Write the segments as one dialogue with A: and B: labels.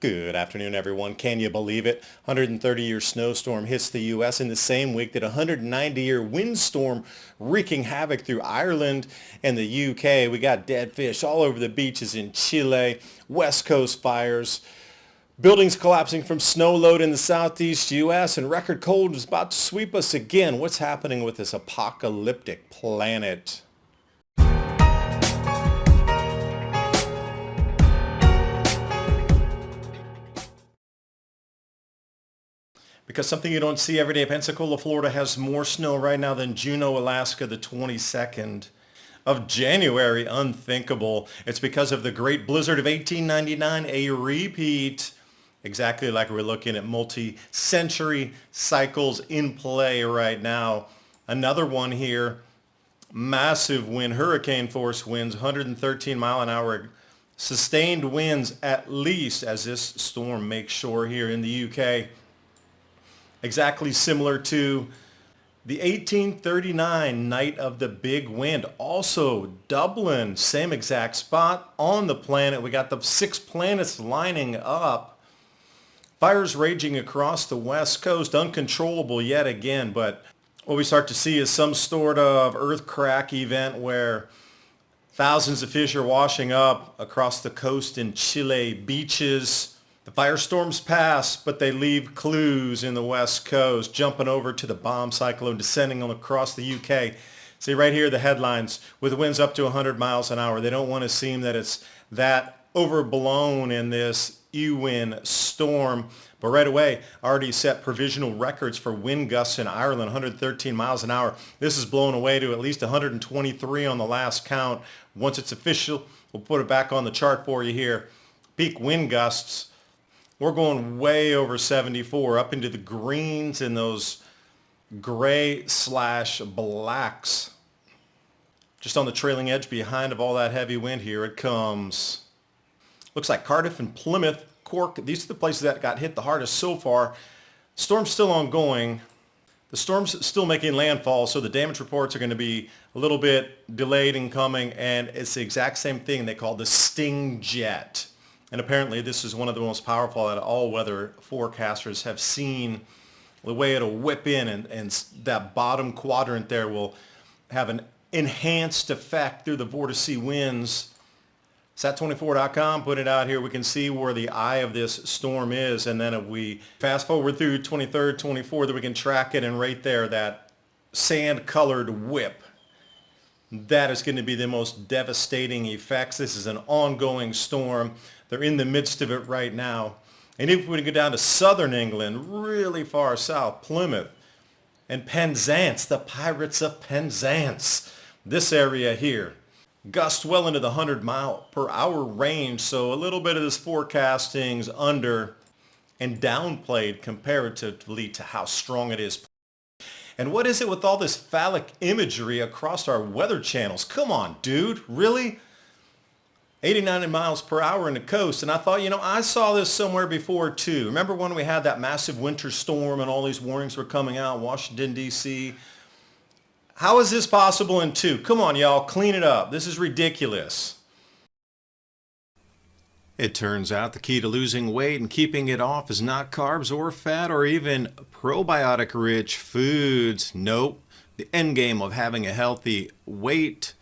A: Good afternoon, everyone. Can you believe it? 130-year snowstorm hits the U.S. in the same week that a 190-year windstorm wreaking havoc through Ireland and the U.K. We got dead fish all over the beaches in Chile, West Coast fires, buildings collapsing from snow load in the southeast U.S., and record cold is about to sweep us again. What's happening with this apocalyptic planet? Because something you don't see every day, Pensacola, Florida has more snow right now than Juneau, Alaska, the 22nd of January. Unthinkable. It's because of the Great Blizzard of 1899, a repeat. Exactly like we're looking at multi-century cycles in play right now. Another one here, massive wind, hurricane force winds, 113 mile an hour, sustained winds at least as this storm makes shore here in the UK. Exactly similar to the 1839 night of the big wind. Also Dublin, same exact spot on the planet. We got the 6 planets lining up. Fires raging across the West Coast, uncontrollable yet again. But what we start to see is some sort of earth crack event where thousands of fish are washing up across the coast in Chile beaches. The firestorms pass, but they leave clues in the West Coast, jumping over to the bomb cyclone, descending on across the UK. See right here, the headlines, with winds up to 100 miles an hour. They don't want to seem that it's that overblown in this Éowyn storm. But right away, already set provisional records for wind gusts in Ireland, 113 miles an hour. This is blown away to at least 123 on the last count. Once it's official, we'll put it back on the chart for you here. Peak wind gusts. We're going way over 74, up into the greens and those gray/blacks. Just on the trailing edge behind of all that heavy wind, here it comes. Looks like Cardiff and Plymouth, Cork, these are the places that got hit the hardest so far. Storm's still ongoing. The storm's still making landfall, so the damage reports are going to be a little bit delayed in coming, and it's the exact same thing they call the sting jet. And apparently this is one of the most powerful that all weather forecasters have seen. The way it'll whip in and that bottom quadrant there will have an enhanced effect through the vortice winds. Sat24.com put it out here. We can see where the eye of this storm is. And then if we fast forward through 23rd, 24th, we can track it. And right there, that sand-colored whip. That is going to be the most devastating effects. This is an ongoing storm. They're in the midst of it right now. And if we go down to southern England, really far south, Plymouth and Penzance, the Pirates of Penzance, this area here, gusts well into the 100 mile per hour range. So a little bit of this forecasting's under and downplayed comparatively to how strong it is. And what is it with all this phallic imagery across our weather channels? Come on, dude, really? 89 miles per hour in the coast. And I thought, I saw this somewhere before too. Remember when we had that massive winter storm and all these warnings were coming out, Washington, D.C.? How is this possible in 2? Come on, y'all, clean it up. This is ridiculous. It turns out the key to losing weight and keeping it off is not carbs or fat or even probiotic-rich foods. Nope. The end game of having a healthy weight,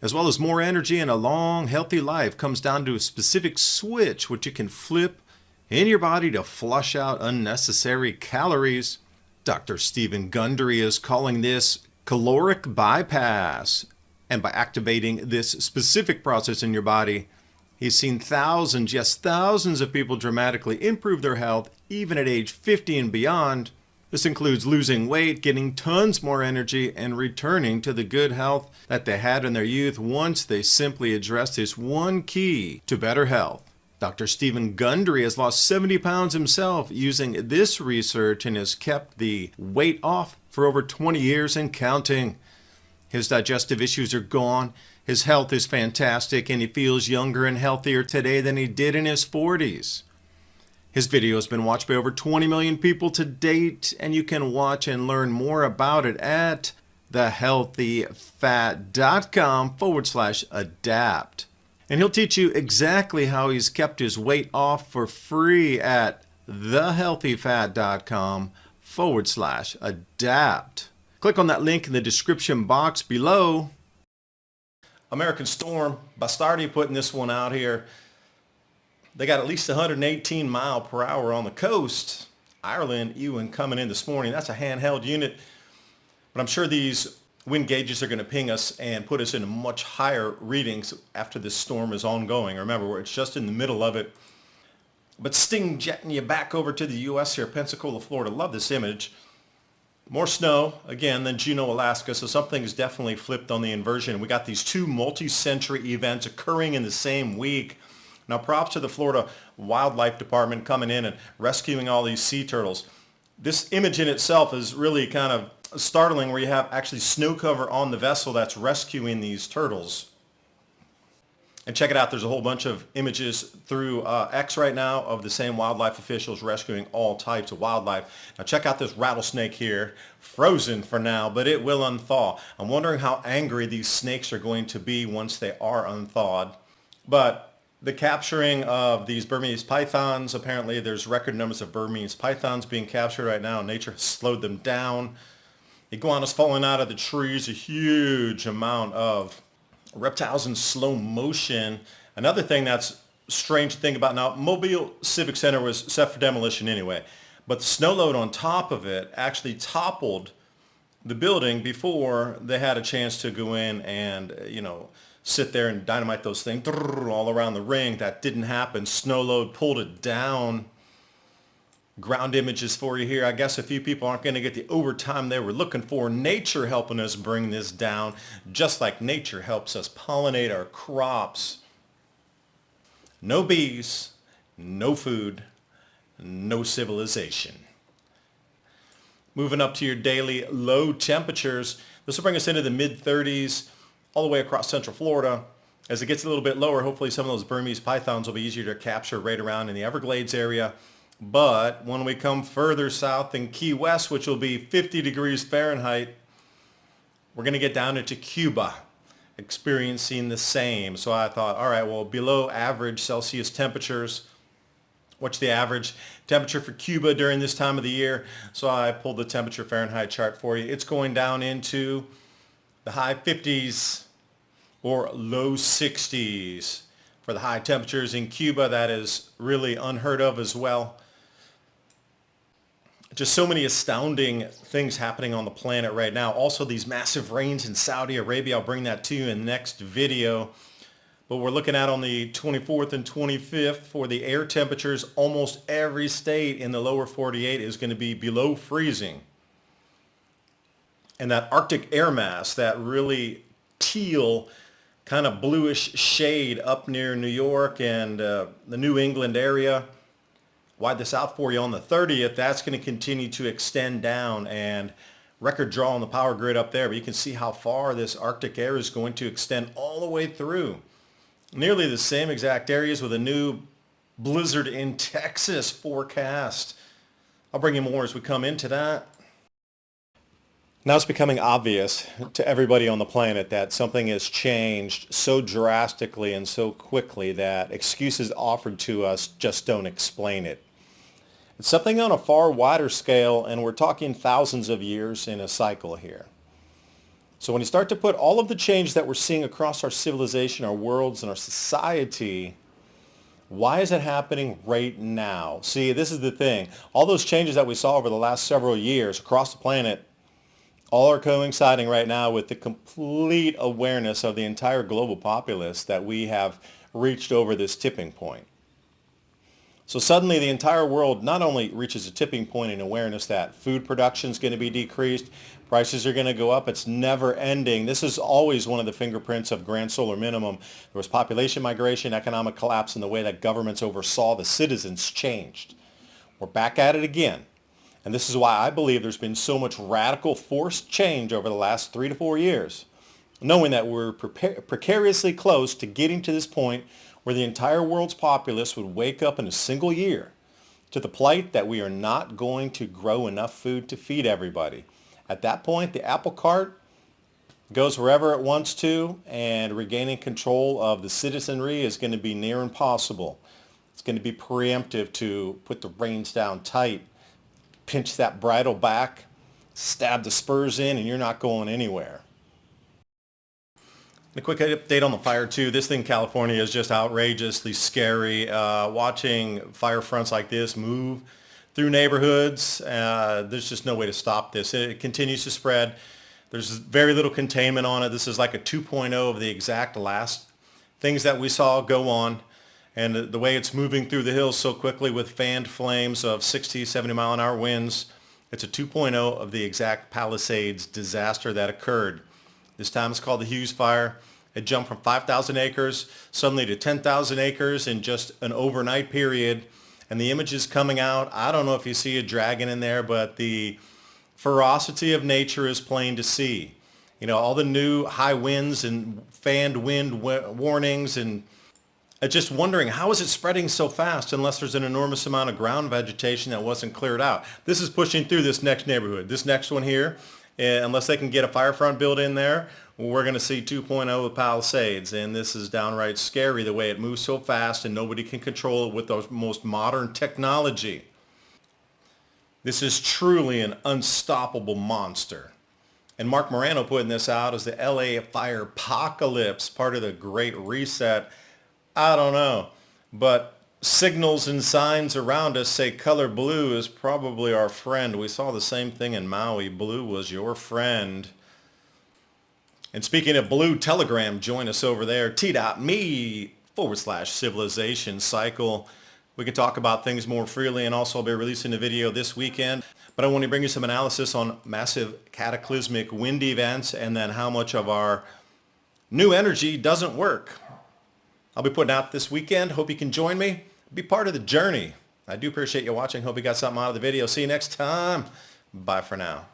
A: as well as more energy and a long, healthy life, comes down to a specific switch which you can flip in your body to flush out unnecessary calories. Dr. Stephen Gundry is calling this caloric bypass. And by activating this specific process in your body, he's seen thousands, yes, thousands of people dramatically improve their health, even at age 50 and beyond. This includes losing weight, getting tons more energy, and returning to the good health that they had in their youth once they simply addressed this one key to better health. Dr. Stephen Gundry has lost 70 pounds himself using this research and has kept the weight off for over 20 years and counting. His digestive issues are gone, his health is fantastic, and he feels younger and healthier today than he did in his 40s. His video has been watched by over 20 million people to date, and you can watch and learn more about it at thehealthyfat.com/adapt. And he'll teach you exactly how he's kept his weight off for free at thehealthyfat.com/adapt. Click on that link in the description box below. American Storm, Bastardi putting this one out here. They got at least 118 mile per hour on the coast. Storm Éowyn coming in this morning. That's a handheld unit. But I'm sure these wind gauges are going to ping us and put us into much higher readings after this storm is ongoing. Remember, it's just in the middle of it. But sting jetting you back over to the U.S. here, Pensacola, Florida. Love this image. More snow, again, than Juneau, Alaska, so something's definitely flipped on the inversion. We got these two multi-century events occurring in the same week. Now, props to the Florida Wildlife Department coming in and rescuing all these sea turtles. This image in itself is really kind of startling, where you have actually snow cover on the vessel that's rescuing these turtles. And check it out, there's a whole bunch of images through X right now of the same wildlife officials rescuing all types of wildlife. Now check out this rattlesnake here, frozen for now, but it will unthaw. I'm wondering how angry these snakes are going to be once they are unthawed. But the capturing of these Burmese pythons, apparently there's record numbers of Burmese pythons being captured right now. Nature has slowed them down. Iguanas falling out of the trees, a huge amount of reptiles in slow motion. Another thing that's strange to think about now, Mobile Civic Center was set for demolition anyway, but the snow load on top of it actually toppled the building before they had a chance to go in and, sit there and dynamite those things all around the ring. That didn't happen. Snow load pulled it down. Ground images for you here. I guess a few people aren't going to get the overtime they were looking for. Nature helping us bring this down, just like nature helps us pollinate our crops. No bees, no food, no civilization. Moving up to your daily low temperatures. This will bring us into the mid-30s all the way across central Florida. As it gets a little bit lower, hopefully some of those Burmese pythons will be easier to capture right around in the Everglades area. But when we come further south in Key West, which will be 50 degrees Fahrenheit, we're going to get down into Cuba, experiencing the same. So I thought, all right, well, below average Celsius temperatures. What's the average temperature for Cuba during this time of the year? So I pulled the temperature Fahrenheit chart for you. It's going down into the high 50s or low 60s. For the high temperatures in Cuba, that is really unheard of as well. Just so many astounding things happening on the planet right now. Also, these massive rains in Saudi Arabia. I'll bring that to you in the next video. But we're looking at on the 24th and 25th for the air temperatures. Almost every state in the lower 48 is going to be below freezing. And that Arctic air mass, that really teal, kind of bluish shade up near New York and the New England area. Wide this out for you on the 30th. That's going to continue to extend down and record draw on the power grid up there. But you can see how far this Arctic air is going to extend all the way through. Nearly the same exact areas with a new blizzard in Texas forecast. I'll bring you more as we come into that. Now it's becoming obvious to everybody on the planet that something has changed so drastically and so quickly that excuses offered to us just don't explain it. It's something on a far wider scale, and we're talking thousands of years in a cycle here. So when you start to put all of the change that we're seeing across our civilization, our worlds, and our society, why is it happening right now? See, this is the thing. All those changes that we saw over the last several years across the planet, all are coinciding right now with the complete awareness of the entire global populace that we have reached over this tipping point. So suddenly the entire world not only reaches a tipping point in awareness that food production is going to be decreased, prices are going to go up, it's never ending. This is always one of the fingerprints of grand solar minimum. There was population migration, economic collapse, and the way that governments oversaw the citizens changed. We're back at it again. And this is why I believe there's been so much radical forced change over the last 3 to 4 years, knowing that we're precariously close to getting to this point where the entire world's populace would wake up in a single year to the plight that we are not going to grow enough food to feed everybody. At that point, the apple cart goes wherever it wants to, and regaining control of the citizenry is going to be near impossible. It's going to be preemptive to put the reins down tight, pinch that bridle back, stab the spurs in, and you're not going anywhere. A quick update on the fire too. This thing in California is just outrageously scary. Watching fire fronts like this move through neighborhoods, there's just no way to stop this. It continues to spread. There's very little containment on it. This is like a 2.0 of the exact last things that we saw go on. And the way it's moving through the hills so quickly with fanned flames of 60, 70 mile an hour winds, it's a 2.0 of the exact Palisades disaster that occurred. This time it's called the Hughes Fire. It jumped from 5,000 acres suddenly to 10,000 acres in just an overnight period. And the images coming out, I don't know if you see a dragon in there, but the ferocity of nature is plain to see. You know, all the new high winds and fanned wind warnings, and just wondering, how is it spreading so fast unless there's an enormous amount of ground vegetation that wasn't cleared out? This is pushing through this next neighborhood. This next one here, unless they can get a fire front built in there, we're going to see 2.0 of Palisades. And this is downright scary the way it moves so fast and nobody can control it with the most modern technology. This is truly an unstoppable monster. And Mark Morano putting this out as the LA fire apocalypse, part of the Great Reset. I don't know, but signals and signs around us say color blue is probably our friend. We saw the same thing in Maui. Blue was your friend. And speaking of blue, Telegram, join us over there, t.me/civilization cycle. We can talk about things more freely, and also I'll be releasing a video this weekend. But I want to bring you some analysis on massive cataclysmic wind events and then how much of our new energy doesn't work. I'll be putting out this weekend. Hope you can join me. Be part of the journey. I do appreciate you watching. Hope you got something out of the video. See you next time. Bye for now.